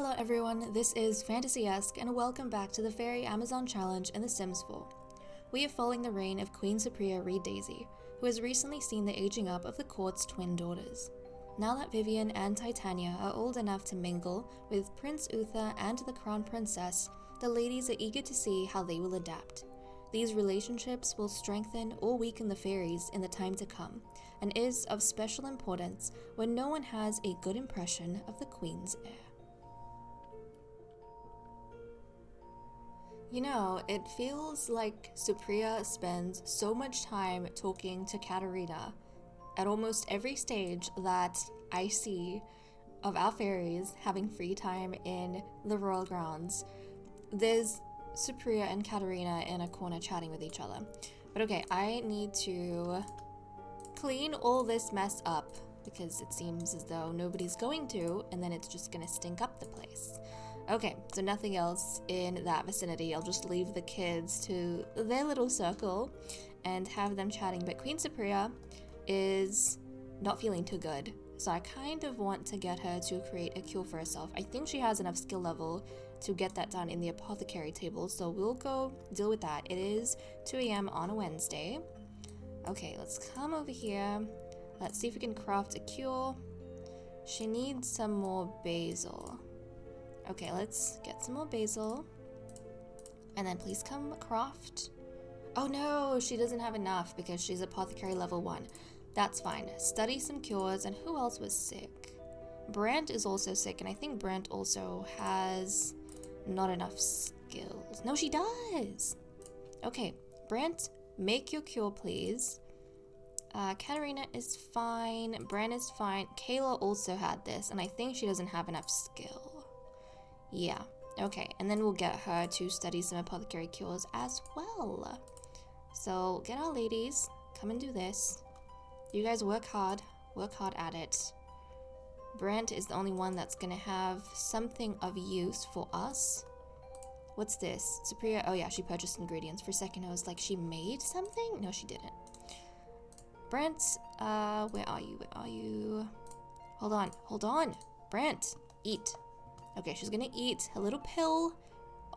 Hello everyone, this is Fantasy-esque and welcome back to the Fairy Amazon Challenge in The Sims 4. We are following the reign of Queen Cypria Reed Daisy, who has recently seen the aging up of the court's twin daughters. Now that Vivian and Titania are old enough to mingle with Prince Uther and the Crown Princess, the ladies are eager to see how they will adapt. These relationships will strengthen or weaken the fairies in the time to come, and is of special importance when no one has a good impression of the Queen's heir. You know, it feels like Cypria spends so much time talking to Katerina at almost every stage that I see of our fairies having free time in the royal grounds. There's Cypria and Katerina in a corner chatting with each other. But okay, I need to clean all this mess up because it seems as though nobody's going to, and then it's just gonna stink up the place. Okay, so nothing else in that vicinity. I'll just leave the kids to their little circle and have them chatting. But Queen Cypria is not feeling too good, so I kind of want to get her to create a cure for herself. I think she has enough skill level to get that done in the apothecary table, so we'll go deal with that. It is 2 a.m. on a Wednesday. Okay, let's come over here. Let's see if we can craft a cure. She needs some more basil. Okay, let's get some more basil. And then please come craft. Oh no, she doesn't have enough because she's apothecary level 1. That's fine. Study some cures. And who else was sick? Brant is also sick, and I think Brant also has not enough skills. No, she does! Okay, Brant, make your cure, please. Katerina is fine. Brant is fine. Kayla also had this, and I think she doesn't have enough skill. Yeah, okay, and then we'll get her to study some apothecary cures as well. So, get our ladies, come and do this. You guys work hard at it. Brant is the only one that's gonna have something of use for us. What's this? Cypria, oh yeah, she purchased ingredients. For a second I was like, she made something? No, she didn't. Brant, where are you? Hold on. Brant, eat. Okay, she's gonna eat a little pill.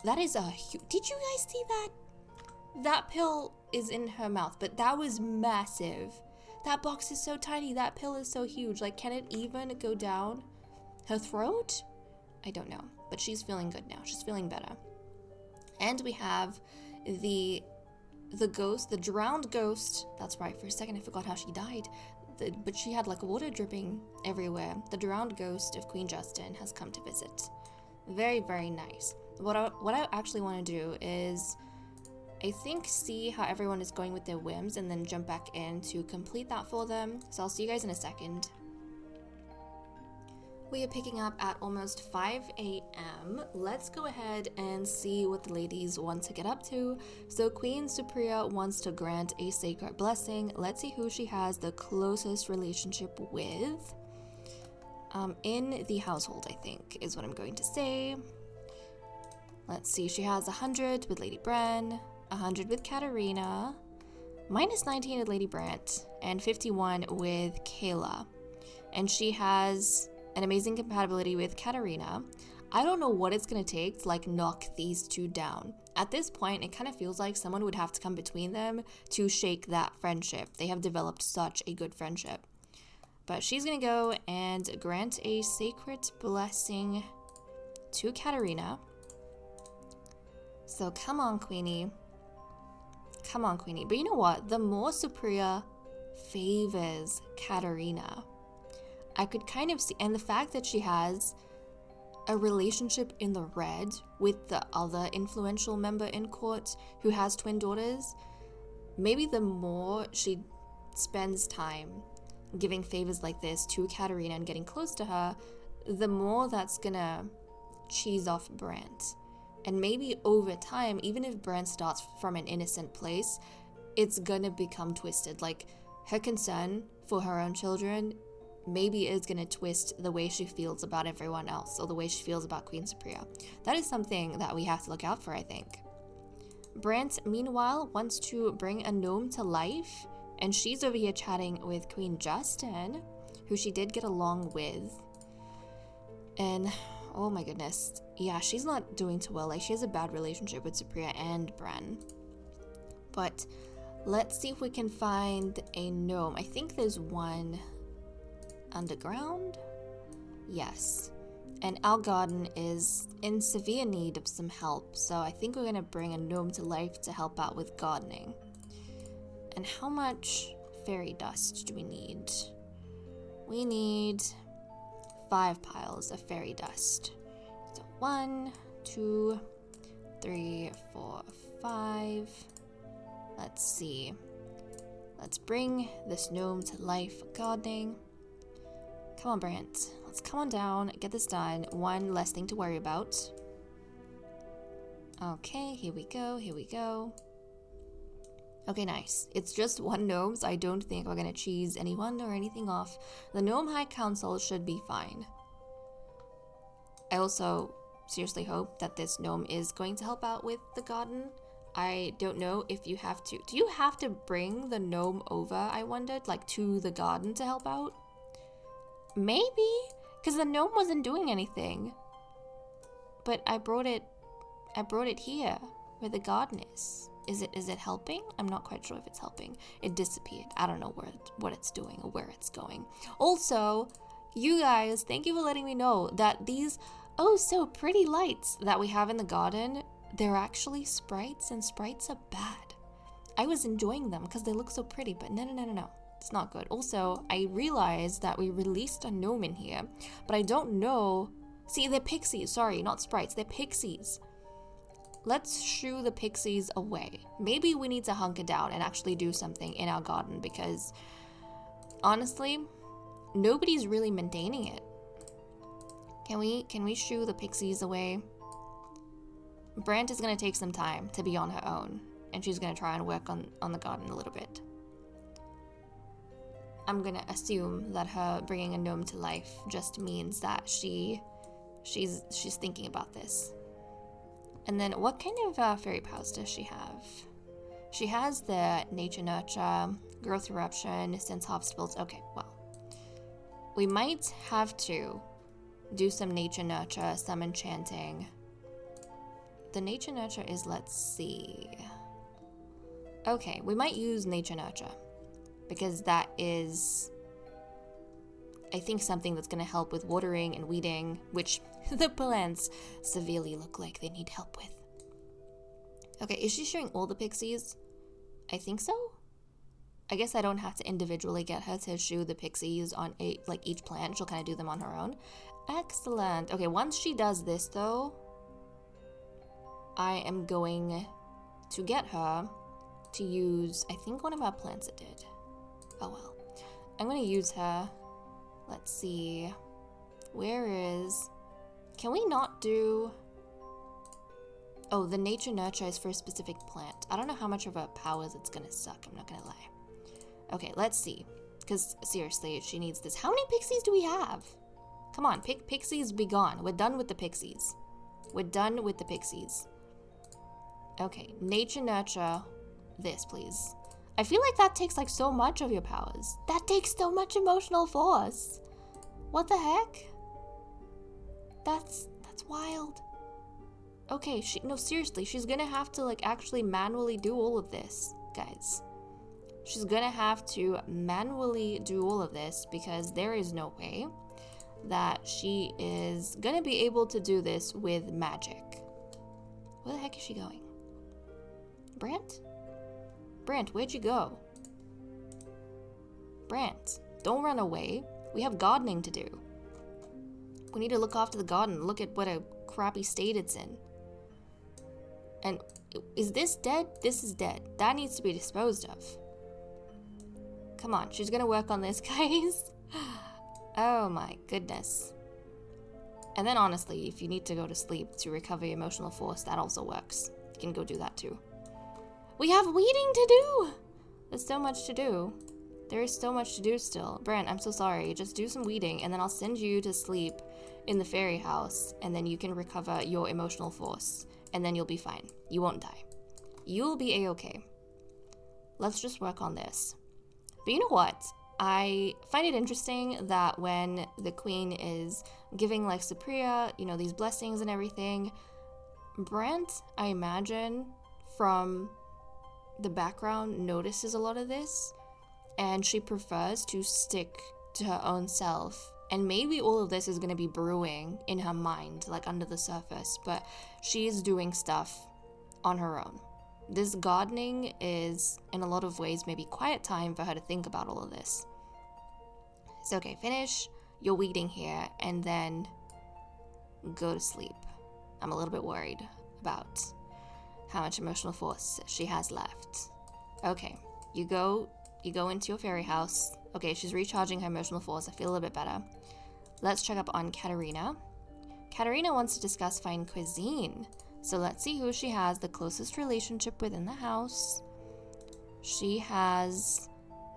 That is a huge... Did you guys see that? That pill is in her mouth, but that was massive. That box is so tiny. That pill is so huge. Like, can it even go down her throat? I don't know, but she's feeling good now. She's feeling better. And we have the ghost, the drowned ghost. That's right, for a second I forgot how she died. But she had like water dripping everywhere. The drowned ghost of Queen Justin has come to visit. Very, very nice. What I actually want to do is, I think, see how everyone is going with their whims and then jump back in to complete that for them. So I'll see you guys in a second. We are picking up at almost 5 a.m. Let's go ahead and see what the ladies want to get up to. So Queen Cypria wants to grant a sacred blessing. Let's see who she has the closest relationship with. In the household, I think, is what I'm going to say. Let's see, she has 100 with Lady Bren, 100 with Katerina, minus 19 with Lady Brant, and 51 with Kayla. And she has an amazing compatibility with Katerina. I don't know what it's gonna take to like knock these two down. At this point, it kind of feels like someone would have to come between them to shake that friendship. They have developed such a good friendship. But she's gonna go and grant a sacred blessing to Katerina. So come on, Queenie. Come on, Queenie. But you know what? The more Cypria favors Katerina, I could kind of see, and the fact that she has a relationship in the red with the other influential member in court who has twin daughters, maybe the more she spends time giving favors like this to Katerina and getting close to her, the more that's gonna cheese off Brant. And maybe over time, even if Brant starts from an innocent place, it's gonna become twisted. Like, her concern for her own children maybe is gonna twist the way she feels about everyone else, or the way she feels about Queen Cypria. That is something that we have to look out for, I think. Brant, meanwhile, wants to bring a gnome to life, and she's over here chatting with Queen Justin, who she did get along with. And Oh my goodness. Yeah, she's not doing too well. Like, she has a bad relationship with Supriya and Bran. But let's see if we can find a gnome. I think there's one underground. Yes. And our garden is in severe need of some help, so I think we're gonna bring a gnome to life to help out with gardening. And how much fairy dust do we need? We need 5 piles of fairy dust. So 1, 2, 3, 4, 5. Let's see. Let's bring this gnome to life for gardening. Come on, Brant. Let's come on down, get this done. One less thing to worry about. Okay, here we go, here we go. Okay, nice. It's just one gnome, so I don't think we're gonna cheese anyone or anything off. The Gnome High Council should be fine. I also seriously hope that this gnome is going to help out with the garden. I don't know if you have to. Do you have to bring the gnome over, I wondered, like to the garden to help out? Maybe, because the gnome wasn't doing anything. But I brought it here, where the garden is. Is it helping? I'm not quite sure if it's helping. It disappeared. I don't know what it's doing or where it's going. Also, you guys, thank you for letting me know that these so pretty lights that we have in the garden, they're actually sprites, and sprites are bad. I was enjoying them because they look so pretty, but no. It's not good. Also, I realized that we released a gnome in here, but I don't know. See, they're pixies. Sorry, not sprites. They're pixies. Let's shoo the pixies away. Maybe we need to hunker down and actually do something in our garden because, honestly, nobody's really maintaining it. Can we shoo the pixies away? Brant is going to take some time to be on her own, and she's going to try and work on the garden a little bit. I'm going to assume that her bringing a gnome to life just means that she's thinking about this. And then what kind of fairy powers does she have? She has the Nature Nurture, Growth Eruption, Sense Obstacles. Okay, well. We might have to do some Nature Nurture, some enchanting. The Nature Nurture is, let's see. Okay, we might use Nature Nurture. Because that is, I think, something that's going to help with watering and weeding, which the plants severely look like they need help with. Okay, is she showing all the pixies? I think so. I guess I don't have to individually get her to shoo the pixies on each plant. She'll kind of do them on her own. Excellent. Okay, once she does this, though, I am going to get her to use, I think one of our plants it did. Oh well. I'm going to use her. Let's see. Where is... Can we not do... Oh, the Nature Nurture is for a specific plant. I don't know how much of her powers it's going to suck. I'm not going to lie. Okay, let's see. Because, seriously, she needs this. How many pixies do we have? Come on, pixies be gone. We're done with the pixies. We're done with the pixies. Okay, Nature Nurture. This, please. I feel like that takes like so much of your powers. That takes so much emotional force. What the heck? That's wild. Okay, no, seriously, she's gonna have to like actually manually do all of this, guys. She's gonna have to manually do all of this because there is no way that she is gonna be able to do this with magic. Where the heck is she going? Brant? Brant, where'd you go? Brant, don't run away. We have gardening to do. We need to look after the garden. Look at what a crappy state it's in. And is this dead? This is dead. That needs to be disposed of. Come on, she's gonna work on this, guys. Oh my goodness. And then honestly, if you need to go to sleep to recover your emotional force, that also works. You can go do that too. We have weeding to do! There's so much to do. There is so much to do still. Brent, I'm so sorry. Just do some weeding, and then I'll send you to sleep in the fairy house, and then you can recover your emotional force, and then you'll be fine. You won't die. You'll be a-okay. Let's just work on this. But you know what? I find it interesting that when the queen is giving like Supriya, these blessings and everything. Brent, I imagine, from the background, notices a lot of this, and she prefers to stick to her own self. And maybe all of this is going to be brewing in her mind, like under the surface, but she's doing stuff on her own. This gardening is, in a lot of ways, maybe quiet time for her to think about all of this. So, okay, finish your weeding here, and then go to sleep. I'm a little bit worried about how much emotional force she has left. Okay, you go into your fairy house. Okay, she's recharging her emotional force. I feel a little bit better. Let's check up on Katerina. Katerina wants to discuss fine cuisine. So let's see who she has the closest relationship with in the house. She has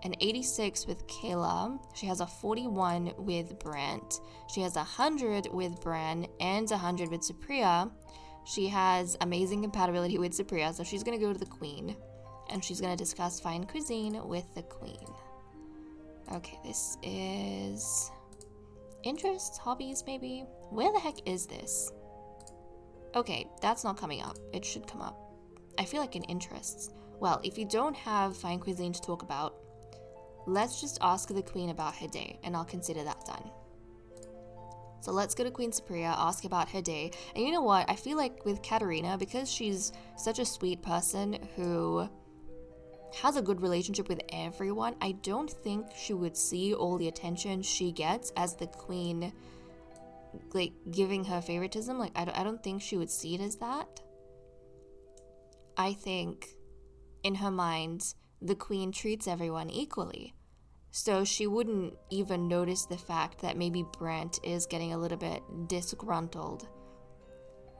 an 86 with Kayla. She has a 41 with Brent. She has 100 with Bran and 100 with Supriya. She has amazing compatibility with Supriya, so she's going to go to the queen. And she's going to discuss fine cuisine with the queen. Okay, this is interests, hobbies, maybe? Where the heck is this? Okay, that's not coming up. It should come up. I feel like in interests. Well, if you don't have fine cuisine to talk about, let's just ask the queen about her day, and I'll consider that done. So let's go to Queen Supriya, ask about her day. And you know what? I feel like with Katerina, because she's such a sweet person who has a good relationship with everyone, I don't think she would see all the attention she gets as the queen, like, giving her favoritism. Like, I don't think she would see it as that. I think, in her mind, the queen treats everyone equally. So she wouldn't even notice the fact that maybe Brent is getting a little bit disgruntled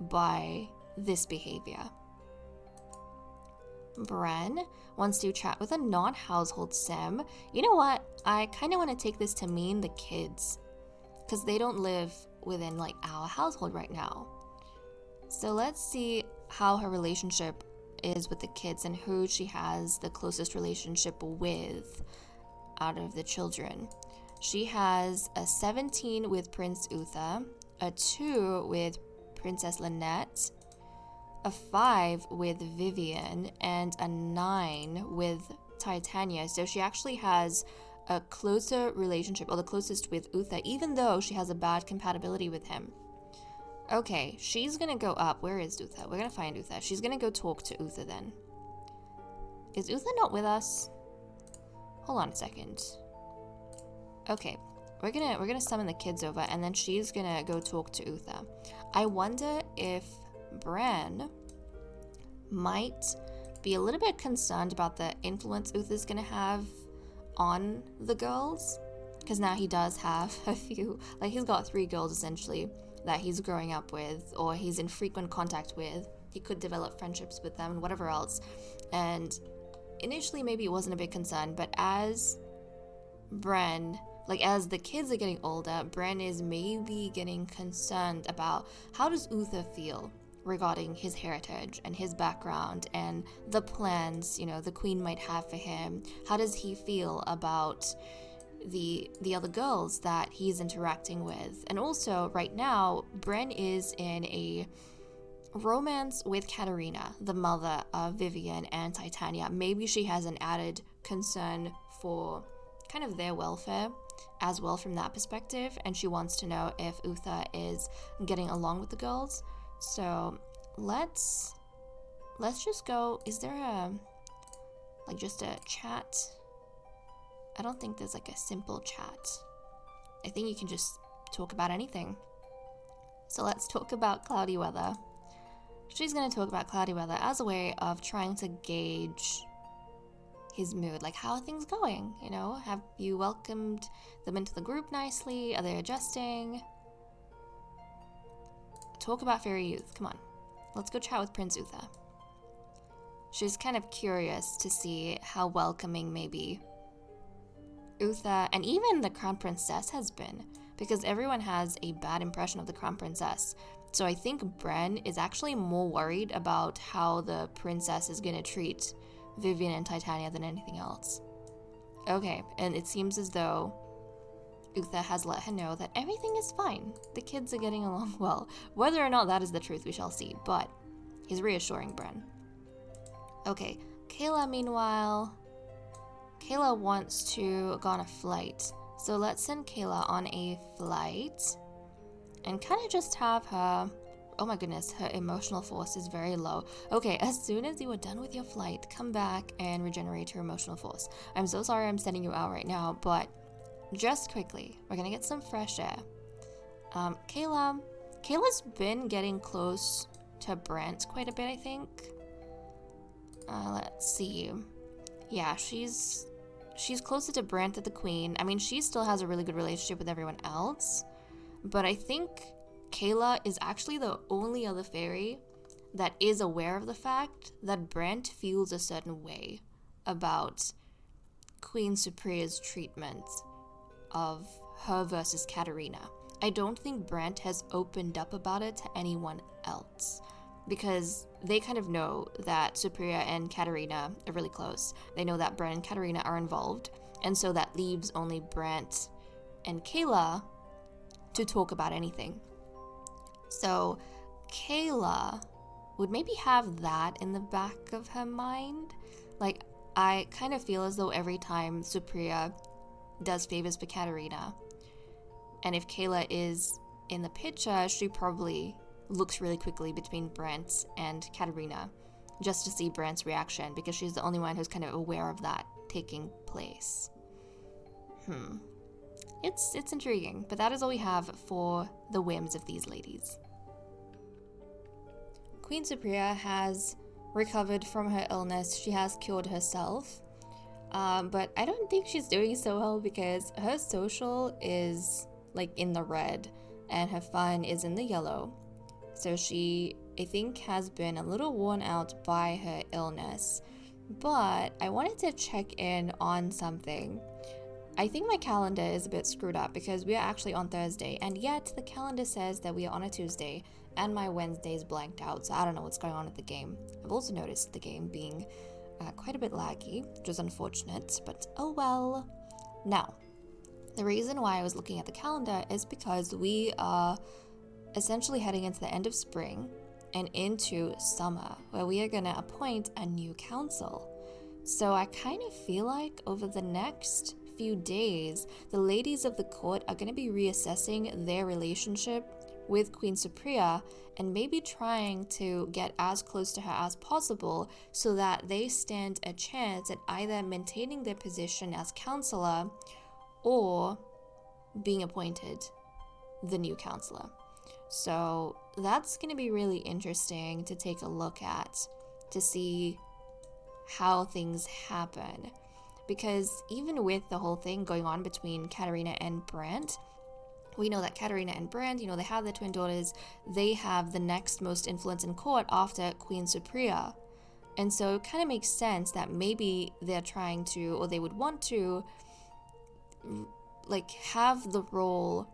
by this behavior. Bran wants to chat with a non-household Sim. You know what? I kind of want to take this to mean the kids, because they don't live within like our household right now. So let's see how her relationship is with the kids and who she has the closest relationship with out of the children. She has a 17 with Prince Uther, a 2 with Princess Lynette, a 5 with Vivian, and a 9 with Titania. So she actually has a closer relationship, or the closest with Uther, even though she has a bad compatibility with him. Okay, she's gonna go up. Where is Uther? We're gonna find Uther. She's gonna go talk to Uther then. Is Uther not with us? Hold on a second. Okay, we're gonna summon the kids over, and then she's gonna go talk to Uther. I wonder if Bran might be a little bit concerned about the influence Uther's gonna have on the girls, because now he does have a few, like he's got 3 girls essentially that he's growing up with, or he's in frequent contact with. He could develop friendships with them and whatever else. And initially maybe it wasn't a big concern, but as Bran, like as the kids are getting older, Bran is maybe getting concerned about how does Uther feel regarding his heritage and his background and the plans, the queen might have for him. How does he feel about the other girls that he's interacting with? And also right now, Bran is in a romance with Katerina, the mother of Vivian and Titania. Maybe she has an added concern for kind of their welfare as well from that perspective, and she wants to know if Uther is getting along with the girls. So let's just go. Is there just a chat? I don't think there's like a simple chat. I think you can just talk about anything. So let's talk about cloudy weather. She's going to talk about cloudy weather as a way of trying to gauge his mood. Like, how are things going? Have you welcomed them into the group nicely? Are they adjusting? Talk about fairy youth. Come on. Let's go chat with Prince Uther. She's kind of curious to see how welcoming maybe Uther and even the Crown Princess has been, because everyone has a bad impression of the Crown Princess. So I think Bran is actually more worried about how the princess is going to treat Vivian and Titania than anything else. Okay, and it seems as though Uther has let her know that everything is fine. The kids are getting along well. Whether or not that is the truth, we shall see, but he's reassuring Bren. Okay, Kayla, meanwhile, Kayla wants to go on a flight. So let's send Kayla on a flight and kind of just have her... Oh my goodness, her emotional force is very low. Okay, as soon as you are done with your flight, come back and regenerate your emotional force. I'm so sorry I'm sending you out right now, but just quickly, we're gonna get some fresh air. Kayla's been getting close to Brent quite a bit, I think. Let's see. Yeah, she's closer to Brent than the Queen. I mean, she still has a really good relationship with everyone else, but I think Kayla is actually the only other fairy that is aware of the fact that Brent feels a certain way about Queen Supriya's treatment of her versus Katarina. I don't think Brent has opened up about it to anyone else because they kind of know that Supriya and Katarina are really close. They know that Brent and Katarina are involved, and so that leaves only Brent and Kayla to talk about anything. So Kayla would maybe have that in the back of her mind. Like, I kind of feel as though every time Supriya does favors for Katarina, and if Kayla is in the picture, she probably looks really quickly between Brent and Katarina just to see Brent's reaction, because she's the only one who's kind of aware of that taking place. It's intriguing, but that is all we have for the whims of these ladies. Queen Supriya has recovered from her illness. She has cured herself, but I don't think she's doing so well because her social is like in the red and her fun is in the yellow. So she, I think, has been a little worn out by her illness. But I wanted to check in on something. I think my calendar is a bit screwed up because we are actually on Thursday, and yet the calendar says that we are on a Tuesday, and my Wednesday is blanked out, so I don't know what's going on with the game. I've also noticed the game being quite a bit laggy, which is unfortunate, but oh well. Now, the reason why I was looking at the calendar is because we are essentially heading into the end of spring and into summer, where we are going to appoint a new council. So I kind of feel like over the next few days, the ladies of the court are going to be reassessing their relationship with Queen Supriya and maybe trying to get as close to her as possible so that they stand a chance at either maintaining their position as counselor or being appointed the new counselor. So that's going to be really interesting to take a look at, to see how things happen. Because even with the whole thing going on between Katarina and Brent, we know that Katarina and Brent, they have their twin daughters. They have the next most influence in court after Queen Supriya. And so it kind of makes sense that maybe they're trying to, or they would want to, like, have the role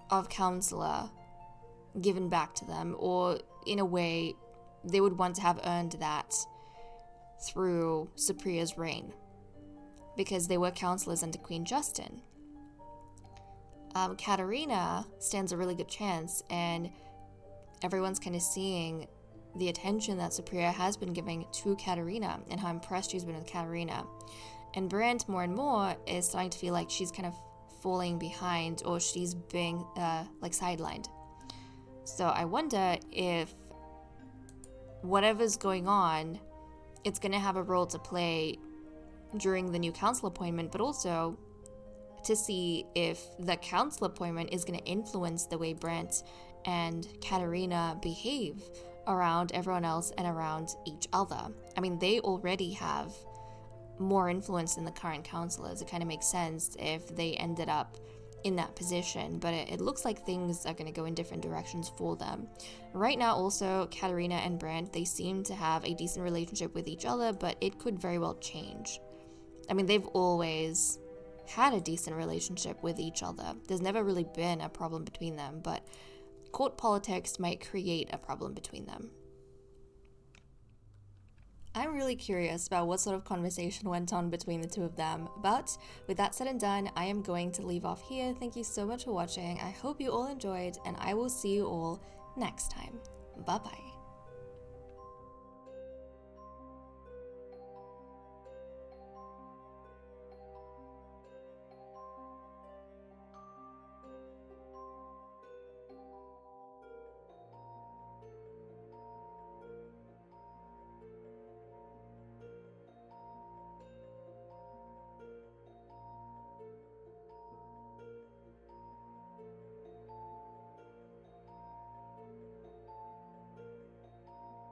of counselor given back to them, or in a way, they would want to have earned that through Supriya's reign, because they were counselors under Queen Justin. Katarina stands a really good chance, and everyone's kind of seeing the attention that Supriya has been giving to Katarina and how impressed she's been with Katarina. And Brent, more and more, is starting to feel like she's kind of falling behind, or she's being sidelined. So I wonder if whatever's going on, it's going to have a role to play during the new council appointment, but also to see if the council appointment is going to influence the way Brent and Katarina behave around everyone else and around each other. I mean, they already have more influence than the current councillors. It kind of makes sense if they ended up in that position, but it looks like things are going to go in different directions for them. Right now, also, Katarina and Brent, they seem to have a decent relationship with each other, but it could very well change. I mean, they've always had a decent relationship with each other. There's never really been a problem between them, but court politics might create a problem between them. I'm really curious about what sort of conversation went on between the two of them. But with that said and done, I am going to leave off here. Thank you so much for watching. I hope you all enjoyed, and I will see you all next time. Bye bye.